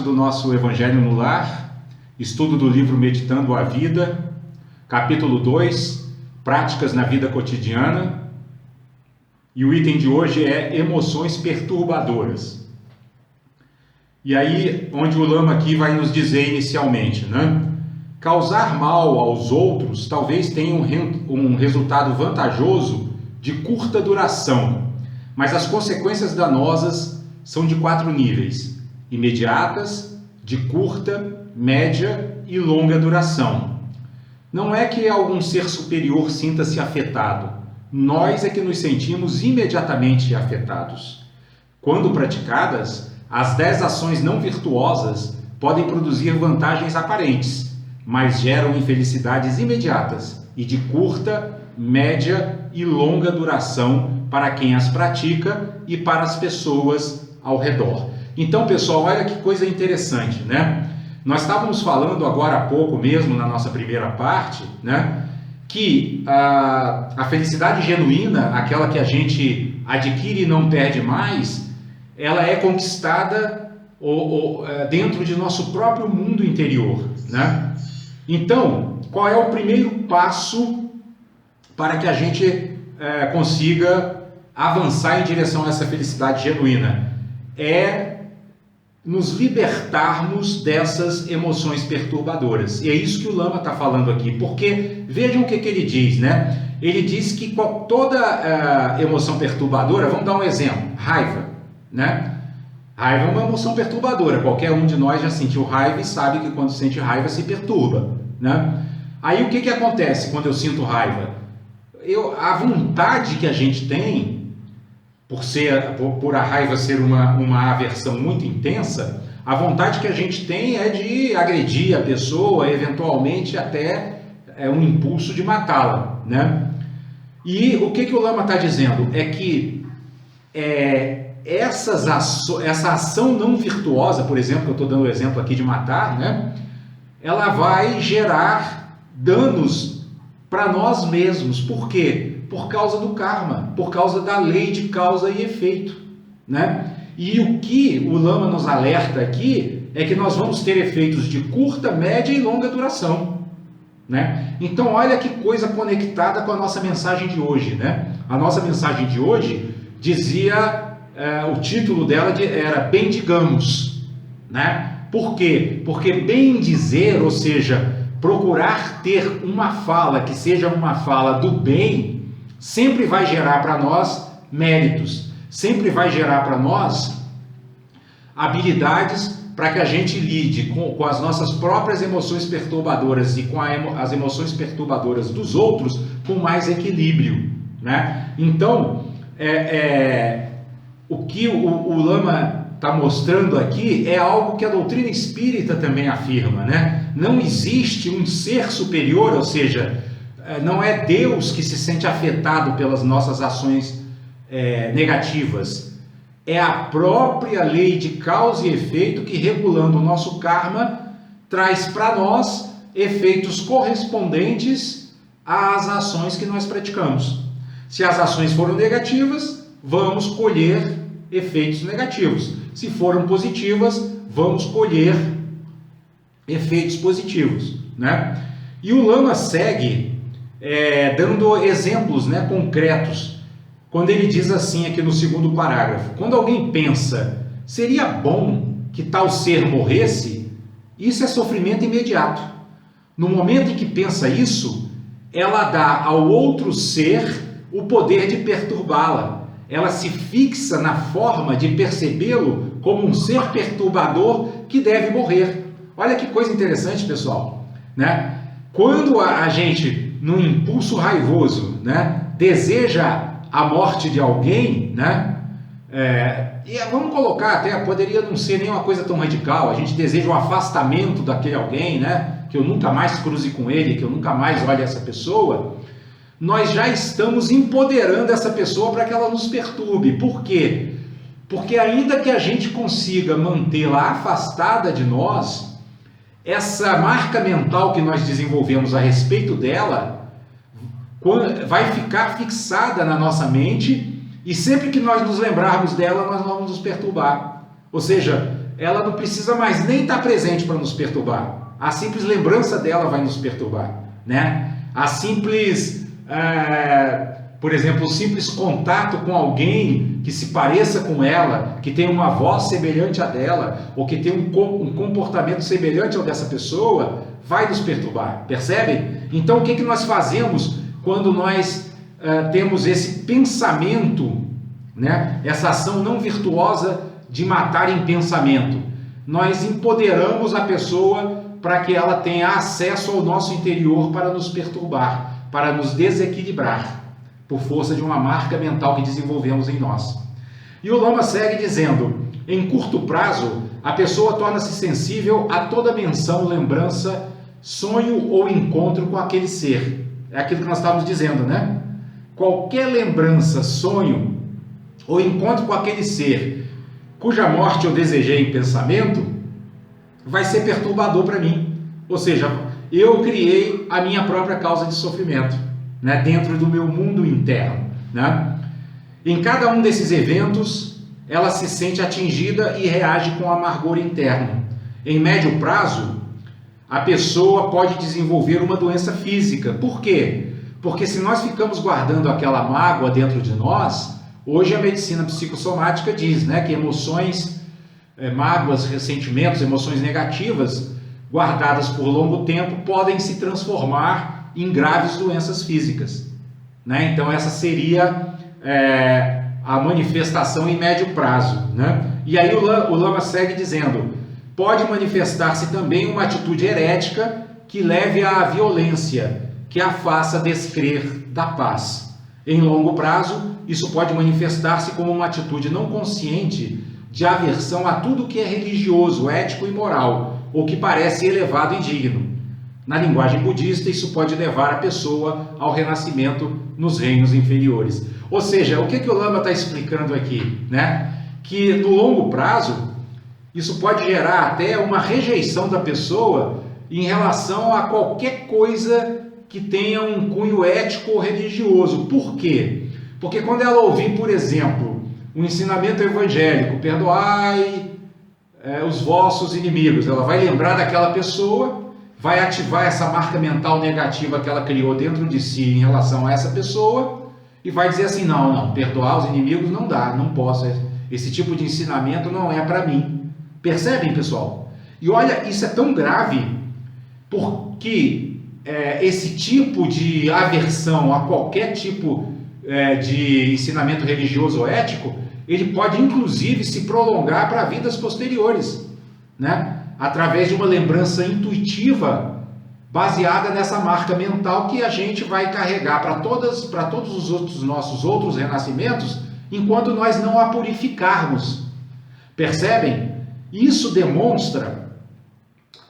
do nosso Evangelho no Lar, estudo do livro Meditando a Vida, capítulo 2, Práticas na Vida Cotidiana, e o item de hoje é emoções perturbadoras. E aí, onde o Lama aqui vai nos dizer inicialmente, né? Causar mal aos outros talvez tenha um resultado vantajoso de curta duração, mas as consequências danosas são de 4 níveis: imediatas, de curta, média e longa duração. Não é que algum ser superior sinta-se afetado, nós é que nos sentimos imediatamente afetados. Quando praticadas, as 10 ações não virtuosas podem produzir vantagens aparentes, mas geram infelicidades imediatas e de curta, média e longa duração para quem as pratica e para as pessoas ao redor. Então, pessoal, olha que coisa interessante, né? Nós estávamos falando agora há pouco mesmo, na nossa primeira parte, né, que a felicidade genuína, aquela que a gente adquire e não perde mais, ela é conquistada dentro de nosso próprio mundo interior, né? Então, qual é o primeiro passo para que a gente consiga avançar em direção a essa felicidade genuína? É nos libertarmos dessas emoções perturbadoras. E é isso que o Lama está falando aqui, porque vejam o que ele diz, né? Ele diz que toda emoção perturbadora, vamos dar um exemplo, raiva, né? Raiva é uma emoção perturbadora, qualquer um de nós já sentiu raiva e sabe que quando sente raiva se perturba, né? Aí o que acontece quando eu sinto raiva? A vontade que a gente tem, por a raiva ser uma aversão muito intensa, a vontade que a gente tem é de agredir a pessoa, eventualmente até um impulso de matá-la, né? E o que o Lama está dizendo é que essa ação não virtuosa, por exemplo, que eu estou dando o exemplo aqui de matar, né? Ela vai gerar danos para nós mesmos. Por quê? Por causa do karma, por causa da lei de causa e efeito, né? E o que o Lama nos alerta aqui é que nós vamos ter efeitos de curta, média e longa duração, né? Então olha que coisa conectada com a nossa mensagem de hoje, né? A nossa mensagem de hoje dizia, o título dela era Bendigamos, né? Por quê? Porque bem dizer, ou seja, procurar ter uma fala que seja uma fala do bem, sempre vai gerar para nós méritos, sempre vai gerar para nós habilidades para que a gente lide com as nossas próprias emoções perturbadoras e com as emoções perturbadoras dos outros com mais equilíbrio, né? Então, o que o Lama está mostrando aqui é algo que a doutrina espírita também afirma, né? Não existe um ser superior, ou seja, não é Deus que se sente afetado pelas nossas ações negativas. É a própria lei de causa e efeito que, regulando o nosso karma, traz para nós efeitos correspondentes às ações que nós praticamos. Se as ações foram negativas, vamos colher efeitos negativos. Se foram positivas, vamos colher efeitos positivos, né? E o Lama segue dando exemplos, né, concretos, quando ele diz assim aqui no segundo parágrafo: quando alguém pensa, seria bom que tal ser morresse, isso é sofrimento imediato. No momento em que pensa isso, ela dá ao outro ser o poder de perturbá-la. Ela se fixa na forma de percebê-lo como um ser perturbador que deve morrer. Olha que coisa interessante, pessoal, né? Quando a gente, num impulso raivoso, né, deseja a morte de alguém, né? E vamos colocar até, poderia não ser nem uma coisa tão radical, a gente deseja o afastamento daquele alguém, né? Que eu nunca mais cruze com ele, que eu nunca mais olhe essa pessoa. Nós já estamos empoderando essa pessoa para que ela nos perturbe. Por quê? Porque ainda que a gente consiga mantê-la afastada de nós, essa marca mental que nós desenvolvemos a respeito dela vai ficar fixada na nossa mente, e sempre que nós nos lembrarmos dela, nós vamos nos perturbar. Ou seja, ela não precisa mais nem estar presente para nos perturbar. A simples lembrança dela vai nos perturbar, né? A simples, por exemplo, o simples contato com alguém que se pareça com ela, que tem uma voz semelhante à dela, ou que tem um comportamento semelhante ao dessa pessoa, vai nos perturbar, percebem? Então, o que nós fazemos quando nós temos esse pensamento, né? Essa ação não virtuosa de matar em pensamento? Nós empoderamos a pessoa para que ela tenha acesso ao nosso interior para nos perturbar, para nos desequilibrar, por força de uma marca mental que desenvolvemos em nós. E o Lama segue dizendo: em curto prazo, a pessoa torna-se sensível a toda menção, lembrança, sonho ou encontro com aquele ser. É aquilo que nós estávamos dizendo, né? Qualquer lembrança, sonho ou encontro com aquele ser cuja morte eu desejei em pensamento, vai ser perturbador para mim. Ou seja, eu criei a minha própria causa de sofrimento, né, dentro do meu mundo interno, né? Em cada um desses eventos, ela se sente atingida e reage com amargor interno. Em médio prazo, a pessoa pode desenvolver uma doença física. Por quê? Porque se nós ficamos guardando aquela mágoa dentro de nós, hoje a medicina psicossomática diz, né, que emoções, mágoas, ressentimentos, emoções negativas guardadas por longo tempo podem se transformar em graves doenças físicas, né? Então essa seria a manifestação em médio prazo, né? E aí o Lama segue dizendo: pode manifestar-se também uma atitude herética que leve à violência, que a faça descrer da paz. Em longo prazo, isso pode manifestar-se como uma atitude não consciente de aversão a tudo que é religioso, ético e moral, ou que parece elevado e digno. Na linguagem budista, isso pode levar a pessoa ao renascimento nos reinos inferiores. Ou seja, o que o Lama está explicando aqui, né? Que no longo prazo, isso pode gerar até uma rejeição da pessoa em relação a qualquer coisa que tenha um cunho ético ou religioso. Por quê? Porque quando ela ouvir, por exemplo, um ensinamento evangélico, perdoai os vossos inimigos, ela vai lembrar daquela pessoa, vai ativar essa marca mental negativa que ela criou dentro de si em relação a essa pessoa e vai dizer assim: não, perdoar os inimigos não dá, não posso, esse tipo de ensinamento não é para mim. Percebem, pessoal? E olha, isso é tão grave porque esse tipo de aversão a qualquer tipo de ensinamento religioso ou ético, ele pode inclusive se prolongar para vidas posteriores, né? Através de uma lembrança intuitiva baseada nessa marca mental que a gente vai carregar para todos os nossos outros renascimentos, enquanto nós não a purificarmos. Percebem? Isso demonstra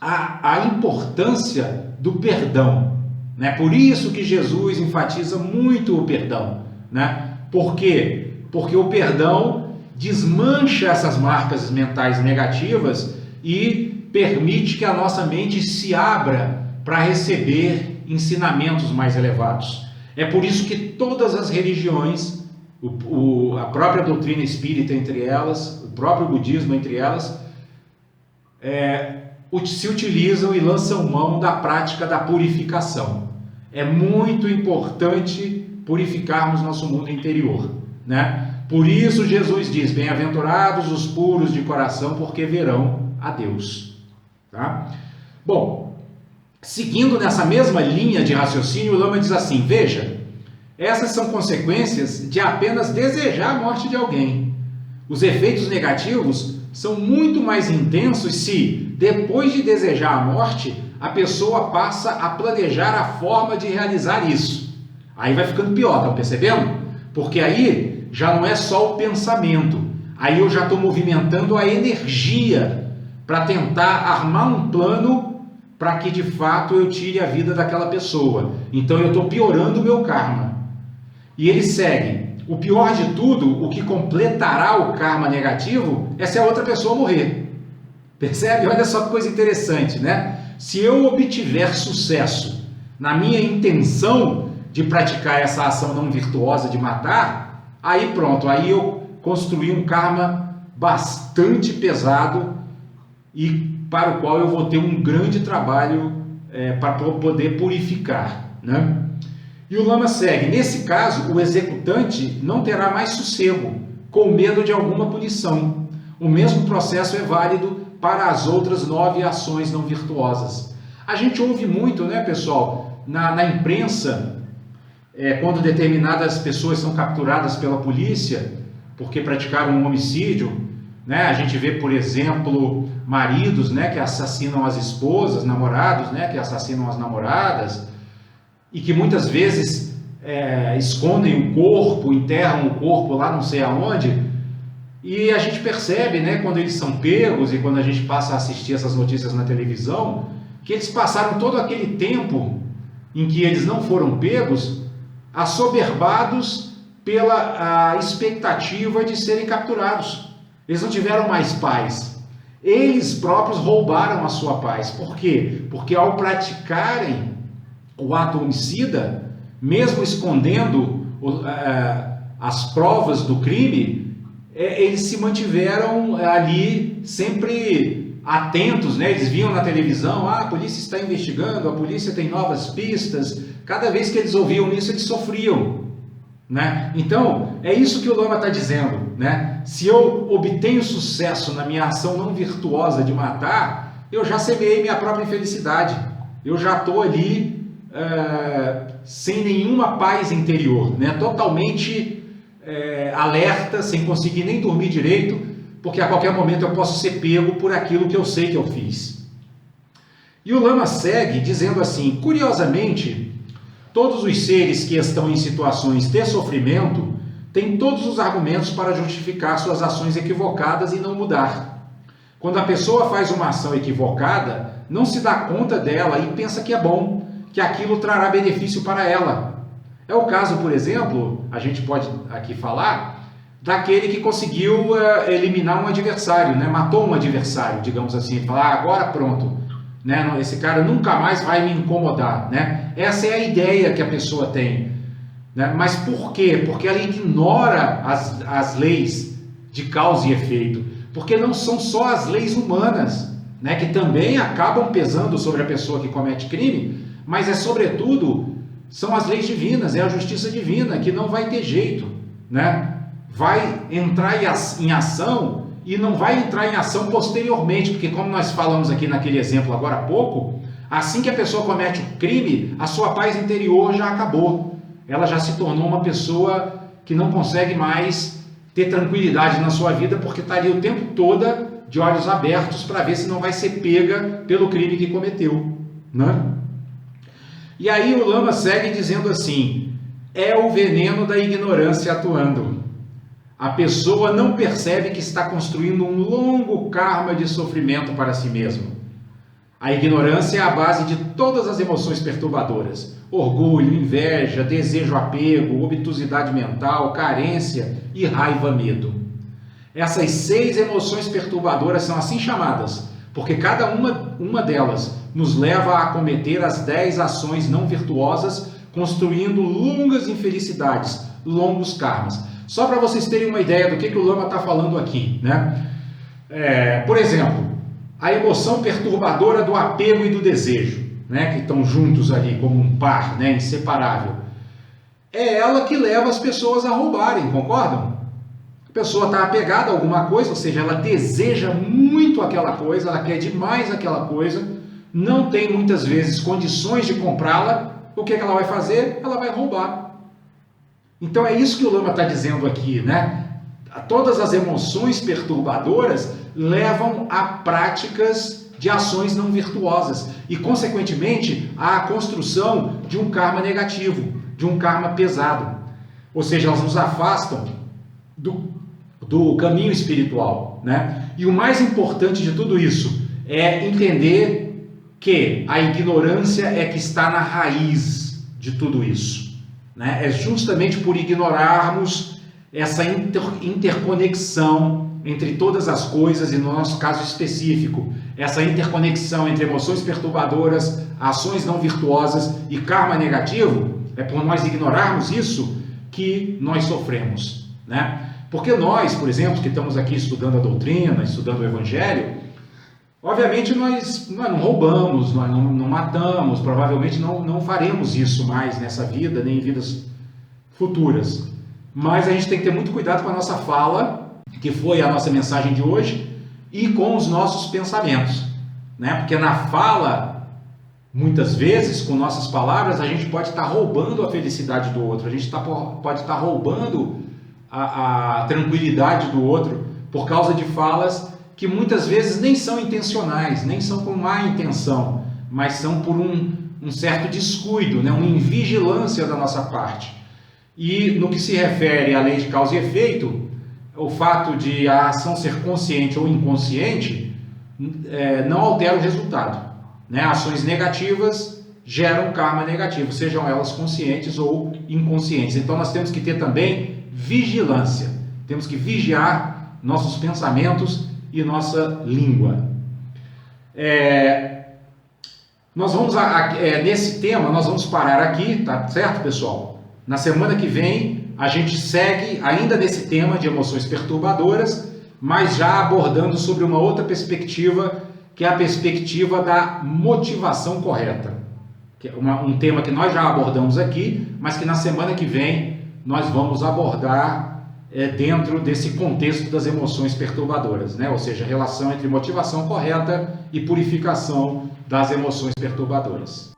a importância do perdão, né? Por isso que Jesus enfatiza muito o perdão, né? Por quê? Porque o perdão desmancha essas marcas mentais negativas e permite que a nossa mente se abra para receber ensinamentos mais elevados. É por isso que todas as religiões, a própria doutrina espírita entre elas, o próprio budismo entre elas, se utilizam e lançam mão da prática da purificação. É muito importante purificarmos nosso mundo interior, né? Por isso Jesus diz: bem-aventurados os puros de coração, porque verão a Deus. Tá? Bom, seguindo nessa mesma linha de raciocínio, o Lama diz assim: veja, essas são consequências de apenas desejar a morte de alguém. Os efeitos negativos são muito mais intensos se, depois de desejar a morte, a pessoa passa a planejar a forma de realizar isso. Aí vai ficando pior, estão percebendo? Porque aí já não é só o pensamento, aí eu já estou movimentando a energia para tentar armar um plano para que de fato eu tire a vida daquela pessoa. Então eu estou piorando o meu karma. E ele segue: o pior de tudo, o que completará o karma negativo, é se a outra pessoa morrer. Percebe? Olha só que coisa interessante, né? Se eu obtiver sucesso na minha intenção de praticar essa ação não virtuosa de matar, aí pronto, aí eu construí um karma bastante pesado e para o qual eu vou ter um grande trabalho para poder purificar, né? E o lama segue: nesse caso, o executante não terá mais sossego, com medo de alguma punição. O mesmo processo é válido para as outras 9 ações não virtuosas. A gente ouve muito, né, pessoal, na imprensa, quando determinadas pessoas são capturadas pela polícia porque praticaram um homicídio, né? A gente vê, por exemplo, maridos, né, que assassinam as esposas, namorados, né, que assassinam as namoradas, e que muitas vezes escondem o corpo, enterram o corpo lá não sei aonde, e a gente percebe, né, quando eles são pegos e quando a gente passa a assistir essas notícias na televisão, que eles passaram todo aquele tempo em que eles não foram pegos, assoberbados pela expectativa de serem capturados. Eles não tiveram mais paz. Eles próprios roubaram a sua paz. Por quê? Porque ao praticarem o ato homicida, mesmo escondendo as provas do crime, eles se mantiveram ali sempre atentos, né? Eles viam na televisão: a polícia está investigando, a polícia tem novas pistas. Cada vez que eles ouviam isso, eles sofriam, né? Então, é isso que o lama está dizendo, né? Se eu obtenho sucesso na minha ação não virtuosa de matar, eu já semeei minha própria infelicidade. Eu já estou ali sem nenhuma paz interior, né? Totalmente alerta, sem conseguir nem dormir direito, porque a qualquer momento eu posso ser pego por aquilo que eu sei que eu fiz. E o lama segue dizendo assim: curiosamente, todos os seres que estão em situações de sofrimento têm todos os argumentos para justificar suas ações equivocadas e não mudar. Quando a pessoa faz uma ação equivocada, não se dá conta dela e pensa que é bom, que aquilo trará benefício para ela. É o caso, por exemplo, a gente pode aqui falar, daquele que conseguiu eliminar um adversário, né? Matou um adversário, digamos assim, falar: agora pronto, né? Esse cara nunca mais vai me incomodar, né? Essa é a ideia que a pessoa tem, né? Mas por quê? Porque ela ignora as leis de causa e efeito, porque não são só as leis humanas, né, que também acabam pesando sobre a pessoa que comete crime, mas sobretudo são as leis divinas, é a justiça divina que não vai ter jeito, né? Vai entrar em ação e não vai entrar em ação posteriormente, porque como nós falamos aqui naquele exemplo agora há pouco, assim que a pessoa comete o crime, a sua paz interior já acabou. Ela já se tornou uma pessoa que não consegue mais ter tranquilidade na sua vida, porque está ali o tempo todo de olhos abertos para ver se não vai ser pega pelo crime que cometeu, né? E aí o lama segue dizendo assim: é o veneno da ignorância atuando. A pessoa não percebe que está construindo um longo karma de sofrimento para si mesma. A ignorância é a base de todas as emoções perturbadoras: orgulho, inveja, desejo, apego, obtusidade mental, carência e raiva, medo. Essas 6 emoções perturbadoras são assim chamadas, porque cada uma delas nos leva a cometer as 10 ações não virtuosas, construindo longas infelicidades, longos karmas. Só para vocês terem uma ideia do que o lama está falando aqui, né? Por exemplo, a emoção perturbadora do apego e do desejo, né, que estão juntos ali como um par, né, inseparável. É ela que leva as pessoas a roubarem, concordam? A pessoa está apegada a alguma coisa, ou seja, ela deseja muito aquela coisa, ela quer demais aquela coisa, não tem muitas vezes condições de comprá-la. O que ela vai fazer? Ela vai roubar. Então é isso que o lama está dizendo aqui, né? Todas as emoções perturbadoras levam a práticas de ações não virtuosas e, consequentemente, à construção de um karma negativo, de um karma pesado. Ou seja, elas nos afastam do caminho espiritual, né? E o mais importante de tudo isso é entender que a ignorância é que está na raiz de tudo isso, né? É justamente por ignorarmos essa interconexão entre todas as coisas, e no nosso caso específico, essa interconexão entre emoções perturbadoras, ações não virtuosas e karma negativo, é por nós ignorarmos isso que nós sofremos, né? Porque nós, por exemplo, que estamos aqui estudando a doutrina, estudando o Evangelho, Obviamente nós não roubamos, nós não matamos, provavelmente não faremos isso mais nessa vida, nem em vidas futuras. Mas a gente tem que ter muito cuidado com a nossa fala, que foi a nossa mensagem de hoje, e com os nossos pensamentos, né? Porque na fala, muitas vezes, com nossas palavras, a gente pode estar roubando a felicidade do outro, a gente pode estar roubando a tranquilidade do outro por causa de falas que muitas vezes nem são intencionais, nem são com má intenção, mas são por um certo descuido, né? Uma invigilância da nossa parte. E no que se refere à lei de causa e efeito, o fato de a ação ser consciente ou inconsciente não altera o resultado, né? Ações negativas geram karma negativo, sejam elas conscientes ou inconscientes. Então nós temos que ter também vigilância, temos que vigiar nossos pensamentos e nossa língua. Nesse tema nós vamos parar aqui, tá certo, pessoal? Na semana que vem a gente segue ainda nesse tema de emoções perturbadoras, mas já abordando sobre uma outra perspectiva, que é a perspectiva da motivação correta. Que é um tema que nós já abordamos aqui, mas que na semana que vem nós vamos abordar dentro desse contexto das emoções perturbadoras, né? Ou seja, a relação entre motivação correta e purificação das emoções perturbadoras.